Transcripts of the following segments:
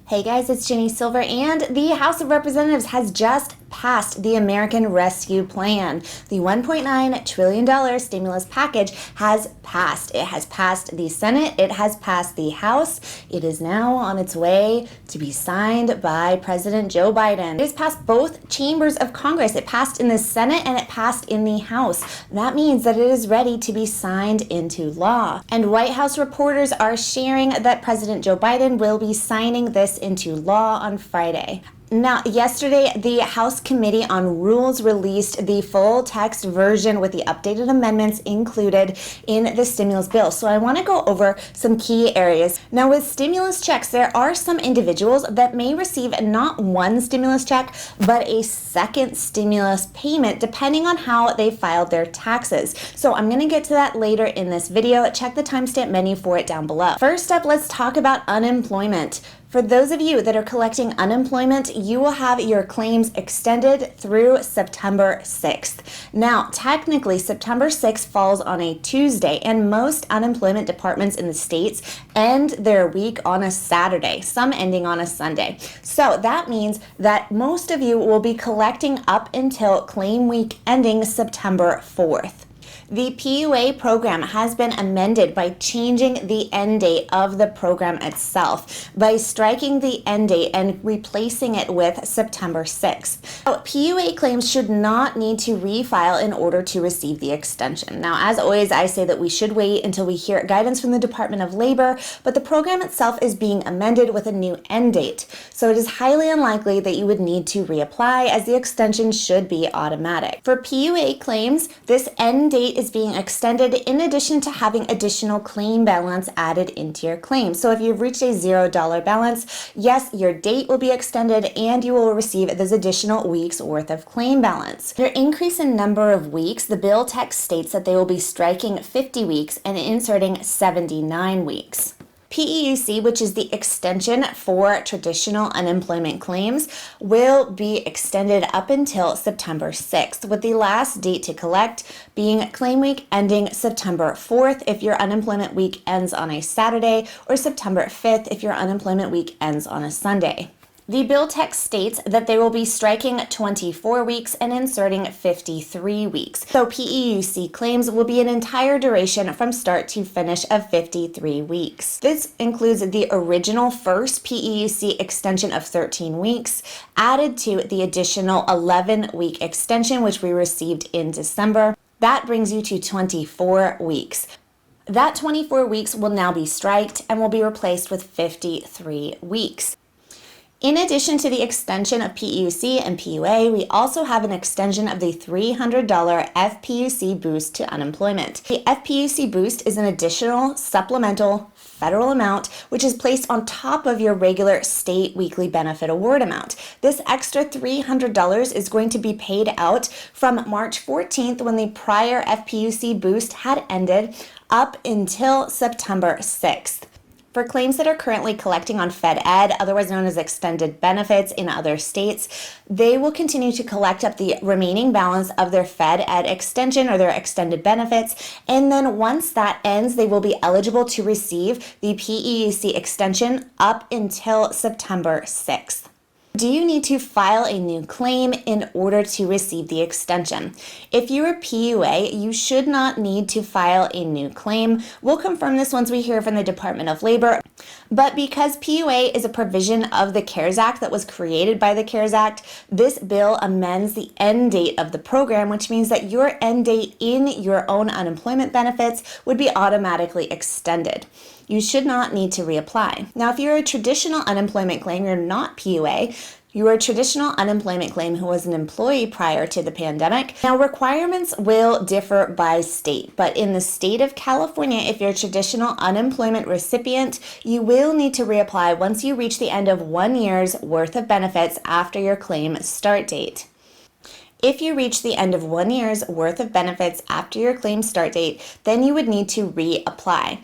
Hey guys, it's Ginny Silver, and the House of Representatives has just passed the American Rescue Plan. The $1.9 trillion stimulus package has passed. It has passed the Senate, it has passed the House. It is now on its way to be signed by President Joe Biden. It has passed both chambers of Congress. It passed in the Senate and it passed in the House. That means that it is ready to be signed into law. And White House reporters are sharing that President Joe Biden will be signing this into law on Friday. Now, yesterday, the House Committee on Rules released the full text version with the updated amendments included in the stimulus bill. So I want to go over some key areas. Now, with stimulus checks, there are some individuals that may receive not one stimulus check, but a second stimulus payment, depending on how they filed their taxes. So I'm going to get to that later in this video. Check the timestamp menu for it down below. First up, let's talk about unemployment. For those of you that are collecting unemployment, you will have your claims extended through September 6th. Now, technically, September 6th falls on a Tuesday, and most unemployment departments in the states end their week on a Saturday, some ending on a Sunday. So that means that most of you will be collecting up until claim week ending September 4th. The PUA program has been amended by changing the end date of the program itself, by striking the end date and replacing it with September 6th. So, PUA claims should not need to refile in order to receive the extension. Now, as always, I say that we should wait until we hear guidance from the Department of Labor, but the program itself is being amended with a new end date. So it is highly unlikely that you would need to reapply, as the extension should be automatic. For PUA claims, this end date is being extended in addition to having additional claim balance added into your claim. So if you've reached a $0 balance, yes, your date will be extended and you will receive those additional weeks worth of claim balance. Your increase in number of weeks, the bill text states that they will be striking 50 weeks and inserting 79 weeks. PEUC, which is the extension for traditional unemployment claims, will be extended up until September 6th, with the last date to collect being claim week ending September 4th if your unemployment week ends on a Saturday, or September 5th if your unemployment week ends on a Sunday. The bill text states that they will be striking 24 weeks and inserting 53 weeks. So PEUC claims will be an entire duration from start to finish of 53 weeks. This includes the original first PEUC extension of 13 weeks, added to the additional 11-week extension, which we received in December. That brings you to 24 weeks. That 24 weeks will now be striked and will be replaced with 53 weeks. In addition to the extension of PEUC and PUA, we also have an extension of the $300 FPUC boost to unemployment. The FPUC boost is an additional supplemental federal amount which is placed on top of your regular state weekly benefit award amount. This extra $300 is going to be paid out from March 14th, when the prior FPUC boost had ended, up until September 6th. For claims that are currently collecting on Fed Ed, otherwise known as extended benefits in other states, they will continue to collect up the remaining balance of their Fed Ed extension or their extended benefits, and then once that ends, they will be eligible to receive the PEUC extension up until September 6th. Do you need to file a new claim in order to receive the extension? If you're a PUA, you should not need to file a new claim. We'll confirm this once we hear from the Department of Labor. But because PUA is a provision of the CARES Act that was created by the CARES Act, this bill amends the end date of the program, which means that your end date in your own unemployment benefits would be automatically extended. You should not need to reapply. Now, if you're a traditional unemployment claim, you're not PUA, you are a traditional unemployment claim who was an employee prior to the pandemic. Now, requirements will differ by state, but in the state of California, if you're a traditional unemployment recipient, you will need to reapply once you reach the end of 1 year's worth of benefits after your claim start date. If you reach the end of 1 year's worth of benefits after your claim start date, then you would need to reapply.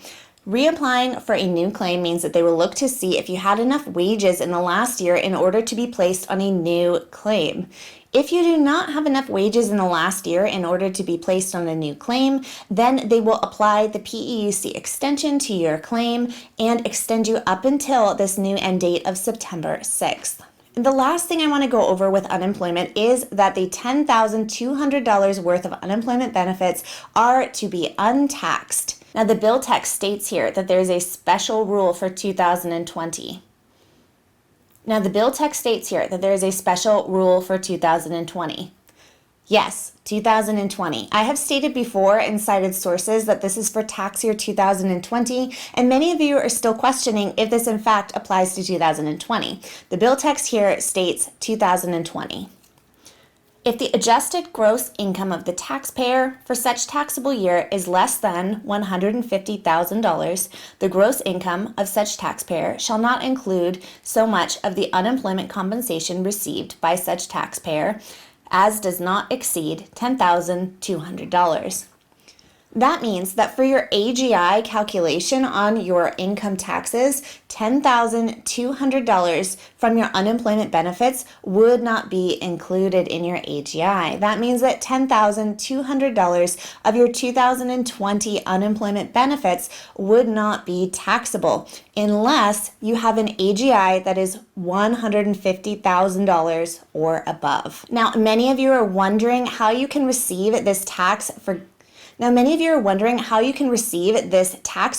Reapplying for a new claim means that they will look to see if you had enough wages in the last year in order to be placed on a new claim. If you do not have enough wages in the last year in order to be placed on a new claim, then they will apply the PEUC extension to your claim and extend you up until this new end date of September 6th. The last thing I want to go over with unemployment is that the $10,200 worth of unemployment benefits are to be untaxed. Now, the bill text states here that there is a special rule for 2020. Now, the bill text states here that there is a special rule for 2020. Yes, 2020. I have stated before and cited sources that this is for tax year 2020, and many of you are still questioning if this in fact applies to 2020. The bill text here states 2020. If the adjusted gross income of the taxpayer for such taxable year is less than $150,000, the gross income of such taxpayer shall not include so much of the unemployment compensation received by such taxpayer as does not exceed $10,200. That means that for your AGI calculation on your income taxes, $10,200 from your unemployment benefits would not be included in your AGI. That means that $10,200 of your 2020 unemployment benefits would not be taxable unless you have an AGI that is $150,000 or above. Now, many of you are wondering how you can receive this tax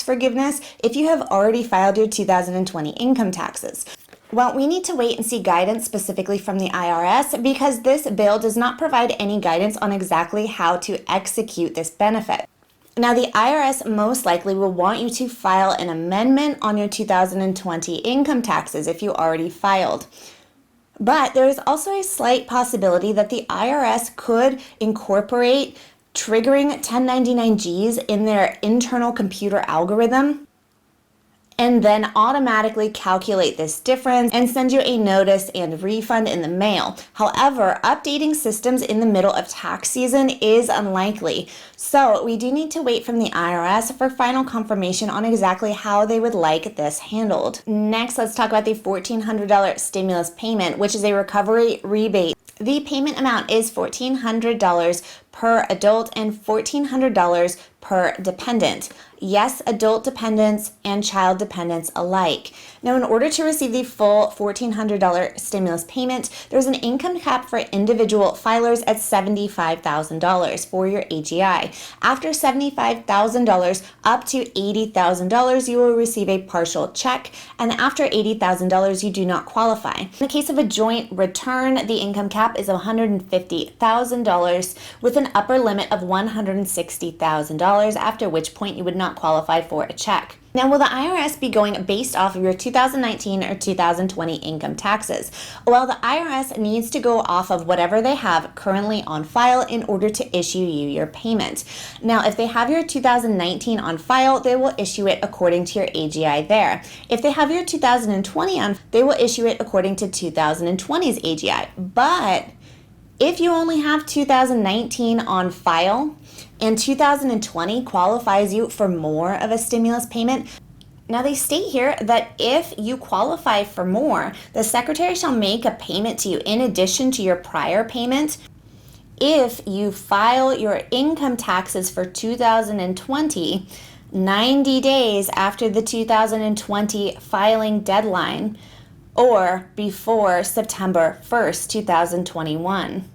forgiveness if you have already filed your 2020 income taxes. Well, we need to wait and see guidance specifically from the IRS because this bill does not provide any guidance on exactly how to execute this benefit. Now, the IRS most likely will want you to file an amendment on your 2020 income taxes if you already filed. But there is also a slight possibility that the IRS could incorporate triggering 1099-Gs in their internal computer algorithm and then automatically calculate this difference and send you a notice and refund in the mail. However, updating systems in the middle of tax season is unlikely. So we do need to wait from the IRS for final confirmation on exactly how they would like this handled. Next, let's talk about the $1,400 stimulus payment, which is a recovery rebate. The payment amount is $1,400 per adult and $1,400 per dependent. Yes, adult dependents and child dependents alike. Now, in order to receive the full $1,400 stimulus payment, there's an income cap for individual filers at $75,000 for your AGI. After $75,000 up to $80,000, you will receive a partial check, and after $80,000, you do not qualify. In the case of a joint return, the income cap is $150,000 with an upper limit of $160,000, after which point you would not qualify for a check. Now, will the IRS be going based off of your 2019 or 2020 income taxes? Well, the IRS needs to go off of whatever they have currently on file in order to issue you your payment. Now, if they have your 2019 on file, they will issue it according to your AGI there. If they have your 2020 on, they will issue it according to 2020's AGI. But if you only have 2019 on file and 2020 qualifies you for more of a stimulus payment, now they state here that if you qualify for more, the secretary shall make a payment to you in addition to your prior payment if you file your income taxes for 2020 90 days after the 2020 filing deadline or before September 1st, 2021.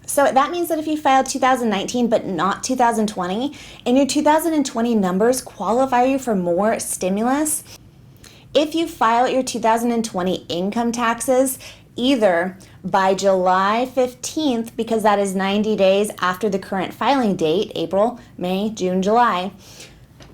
So that means that if you filed 2019 but not 2020, and your 2020 numbers qualify you for more stimulus, if you file your 2020 income taxes either by July 15th, because that is 90 days after the current filing date, April, May, June, July,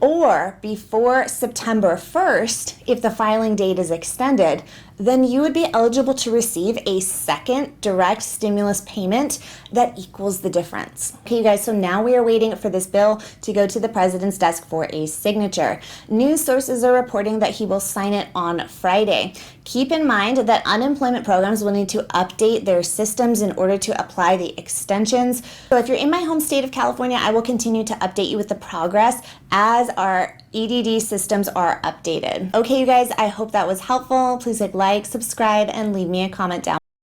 or before September 1st, if the filing date is extended, then you would be eligible to receive a second direct stimulus payment that equals the difference. Okay, you guys, so now we are waiting for this bill to go to the president's desk for a signature. News sources are reporting that he will sign it on Friday. Keep in mind that unemployment programs will need to update their systems in order to apply the extensions. So if you're in my home state of California, I will continue to update you with the progress as our EDD systems are updated. Okay, you guys, I hope that was helpful. Please like, subscribe, and leave me a comment down